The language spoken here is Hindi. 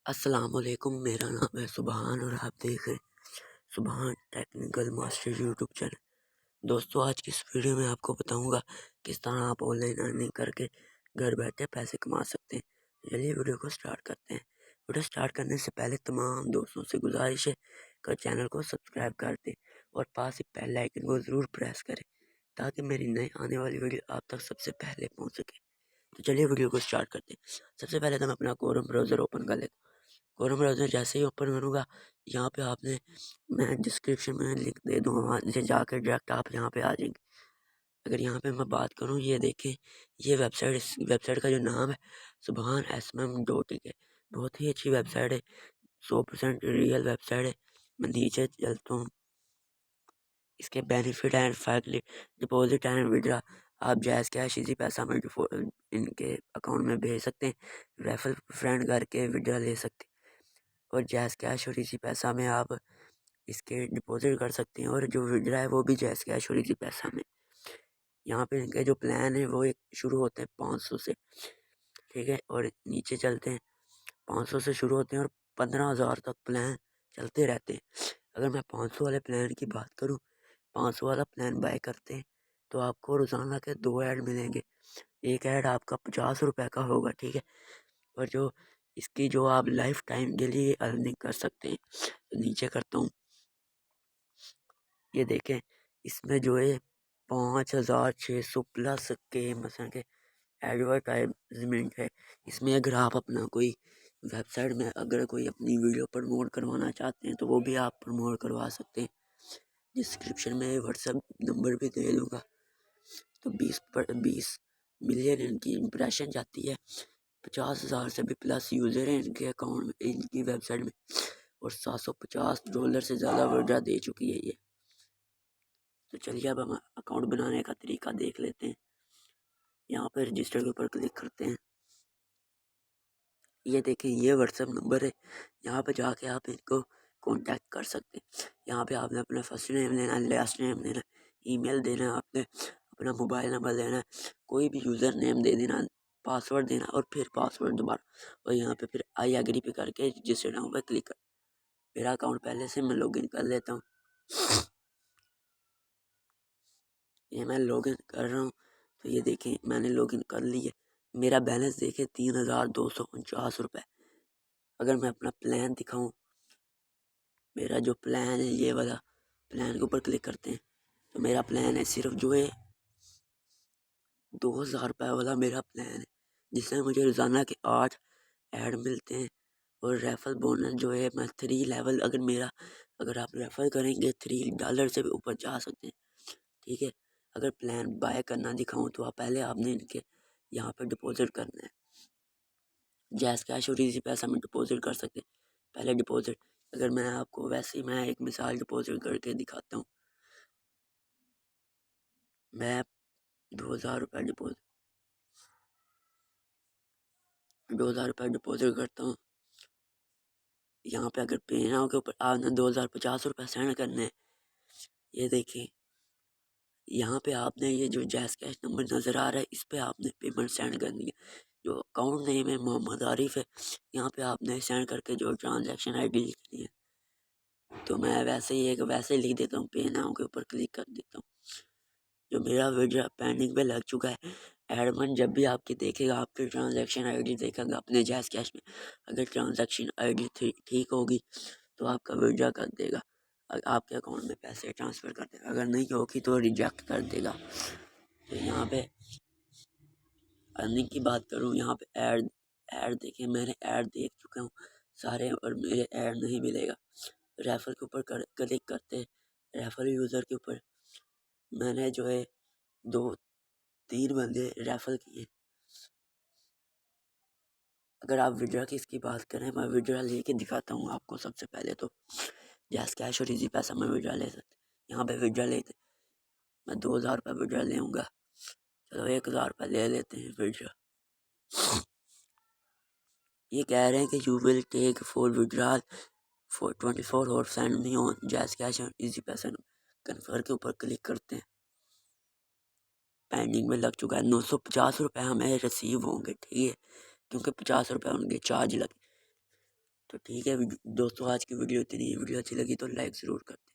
अस्सलामुअलैकुम, मेरा नाम है सुबहान और आप देख रहे हैं सुबहान टेक्निकल मास्टर यूट्यूब चैनल। दोस्तों, आज की इस वीडियो में आपको बताऊंगा किस तरह आप ऑनलाइन अर्निंग करके घर बैठे पैसे कमा सकते हैं। तो चलिए वीडियो को स्टार्ट करते हैं। वीडियो स्टार्ट करने से पहले तमाम दोस्तों से गुजारिश है कि चैनल को सब्सक्राइब कर दें और पास ही बेल आइकन को ज़रूर प्रेस करें ताकि मेरी नई आने वाली वीडियो आप तक सबसे पहले पहुँच सके। तो चलिए वीडियो को स्टार्ट करते हैं। सबसे पहले तो मैं अपना क्रोम ब्राउज़र ओपन कर लेता हूँ। क्रोम ब्राउज़र जैसे ही ओपन करूँगा, यहाँ पे आपने मैं डिस्क्रिप्शन में लिंक दे दूँगा, वहाँ से जाकर डायरेक्ट आप यहाँ पे आ जाएंगे। अगर यहाँ पे मैं बात करूँ, ये देखें, ये वेबसाइट, इस वेबसाइट का जो नाम है सुबहान SMM.in है। बहुत ही अच्छी वेबसाइट है, 100% रियल वेबसाइट है। मैं नीचे चलता हूँ। इसके benefit and fact, deposit and withdraw, आप जैज़ कैश इजी पैसा में इनके अकाउंट में भेज सकते हैं, रेफर फ्रेंड करके विड्रा ले सकते हैं, और जैज़ कैश और इजी पैसा में आप इसके डिपॉजिट कर सकते हैं, और जो विड्रा है वो भी जैज़ कैश और इजी पैसा में। यहाँ पे इनके जो प्लान है वो एक शुरू होते हैं 500 से, ठीक है, और नीचे चलते हैं। 500 से शुरू होते हैं और 15,000 तक प्लान चलते रहते हैं। अगर मैं 500 वाले प्लान की बात करूँ, 500 वाला प्लान बाय करते हैं तो आपको रोज़ाना के 2 ऐड मिलेंगे। एक ऐड आपका 50 रुपये का होगा, ठीक है, और जो इसकी जो आप लाइफ टाइम के लिए अर्निंग कर सकते हैं। तो नीचे करता हूँ, ये देखें, इसमें जो है 5,600 प्लस के मसा के एडवर्टाइजमेंट है। इसमें अगर आप अपना कोई वेबसाइट में अगर कोई अपनी वीडियो प्रमोट करवाना चाहते हैं तो वो भी आप प्रमोट करवा सकते हैं। डिस्क्रिप्शन में व्हाट्सएप नंबर भी दे दूँगा। तो 20 मिलियन इनकी इम्प्रेशन जाती है, 50,000 से भी प्लस यूज़र हैं इनके अकाउंट में, इनकी वेबसाइट में, और $750 से ज़्यादा विड्रा दे चुकी है ये। तो चलिए अब हम अकाउंट बनाने का तरीका देख लेते हैं। यहाँ पर रजिस्टर के ऊपर क्लिक करते हैं। ये देखें, ये व्हाट्सएप नंबर है, यहाँ पे जाके आप इनको कांटेक्ट कर सकते हैं। यहाँ पे आपने अपना फर्स्ट नेम लेना है, लास्ट नेम लेना है, ईमेल देना है, आपने अपना मोबाइल नंबर देना है, कोई भी यूज़र नेम दे देना, पासवर्ड देना, और फिर पासवर्ड दोबारा, और यहाँ पे फिर आई एग्री पे करके रजिस्टर नाउ पे क्लिक कर। मेरा अकाउंट पहले से मैं लॉगिन कर लेता हूँ। ये मैं लॉगिन कर रहा हूँ, तो ये देखें मैंने लॉगिन कर लिया। मेरा बैलेंस देखें 3,249 रुपये। अगर मैं अपना प्लान दिखाऊं, मेरा जो प्लान है ये वाला, प्लान के ऊपर क्लिक करते हैं तो मेरा प्लान है सिर्फ जो है 2,000 रुपये वाला मेरा प्लान है, जिसमें मुझे रोज़ाना के 8 ऐड मिलते हैं, और रेफर बोनस जो है मैं 3 लेवल, अगर आप रेफर करेंगे $3 से भी ऊपर जा सकते हैं, ठीक है। अगर प्लान बाय करना दिखाऊं तो आप पहले आपने इनके यहाँ पर डिपॉजिट करना है। जैज़ कैश और इजी पैसा में डिपॉजिट कर सकते हैं। पहले डिपॉजिट, अगर मैं आपको वैसे ही मैं एक मिसाल डिपॉजिट करके दिखाता हूँ। मैं 2,000 रुपये डिपॉजिट करता हूँ। यहाँ पे अगर पे नाउ के ऊपर आपने 2,050 रुपये सेंड करने हैं। ये देखिए, यहाँ पे आपने ये जो जैज़ कैश नंबर नज़र आ रहा है, इस पे आपने पेमेंट सेंड करनी है। जो अकाउंट नेम है मोहम्मद आरिफ है, यहाँ पे आपने सेंड करके जो ट्रांजैक्शन ID लिखनी है। तो मैं वैसे ही लिख देता हूँ, पे नाउ के ऊपर क्लिक कर देता हूँ। जो मेरा विड्रा पेंडिंग पे लग चुका है, एडमन जब भी आपकी देखेगा, आपकी ट्रांजैक्शन ID देखेगा अपने जैज़ कैश में, अगर ट्रांजैक्शन ID ठीक होगी तो आपका विड्रा कर देगा, आपके अकाउंट में पैसे ट्रांसफ़र कर देगा, अगर नहीं होगी तो रिजेक्ट कर देगा। तो यहाँ पे अर्निंग की बात करूँ, यहाँ पे ऐड ऐड देखिए, मैंने ऐड देख चुका हूँ सारे, और मेरे ऐड नहीं मिलेगा। रेफर के ऊपर क्लिक करते हैं, रेफर यूज़र के ऊपर मैंने जो है 2-3 बंदे रेफर किए। अगर आप विड्रा की इसकी बात करें, मैं विड्रा लेके दिखाता हूँ आपको। सबसे पहले तो जैज़ कैश और इजी पैसा में विड्रा ले सकते, यहाँ पे विड्रा लेते, मैं 2,000 रुपये विड्रा लेऊँगा। चलो 1,000 रुपये ले लेते हैं विड्रा। ये कह रहे हैं कि you will take for withdrawal for 24 और send me on JazzCash और इजी पैसा। कन्फर्म के ऊपर क्लिक करते हैं। पेंडिंग में लग चुका है, 950 रुपये हमें रिसीव होंगे, ठीक है, क्योंकि 50 रुपये उनके चार्ज लगे। तो ठीक है दोस्तों, आज की वीडियो इतनी ही। वीडियो अच्छी लगी तो लाइक ज़रूर कर दें।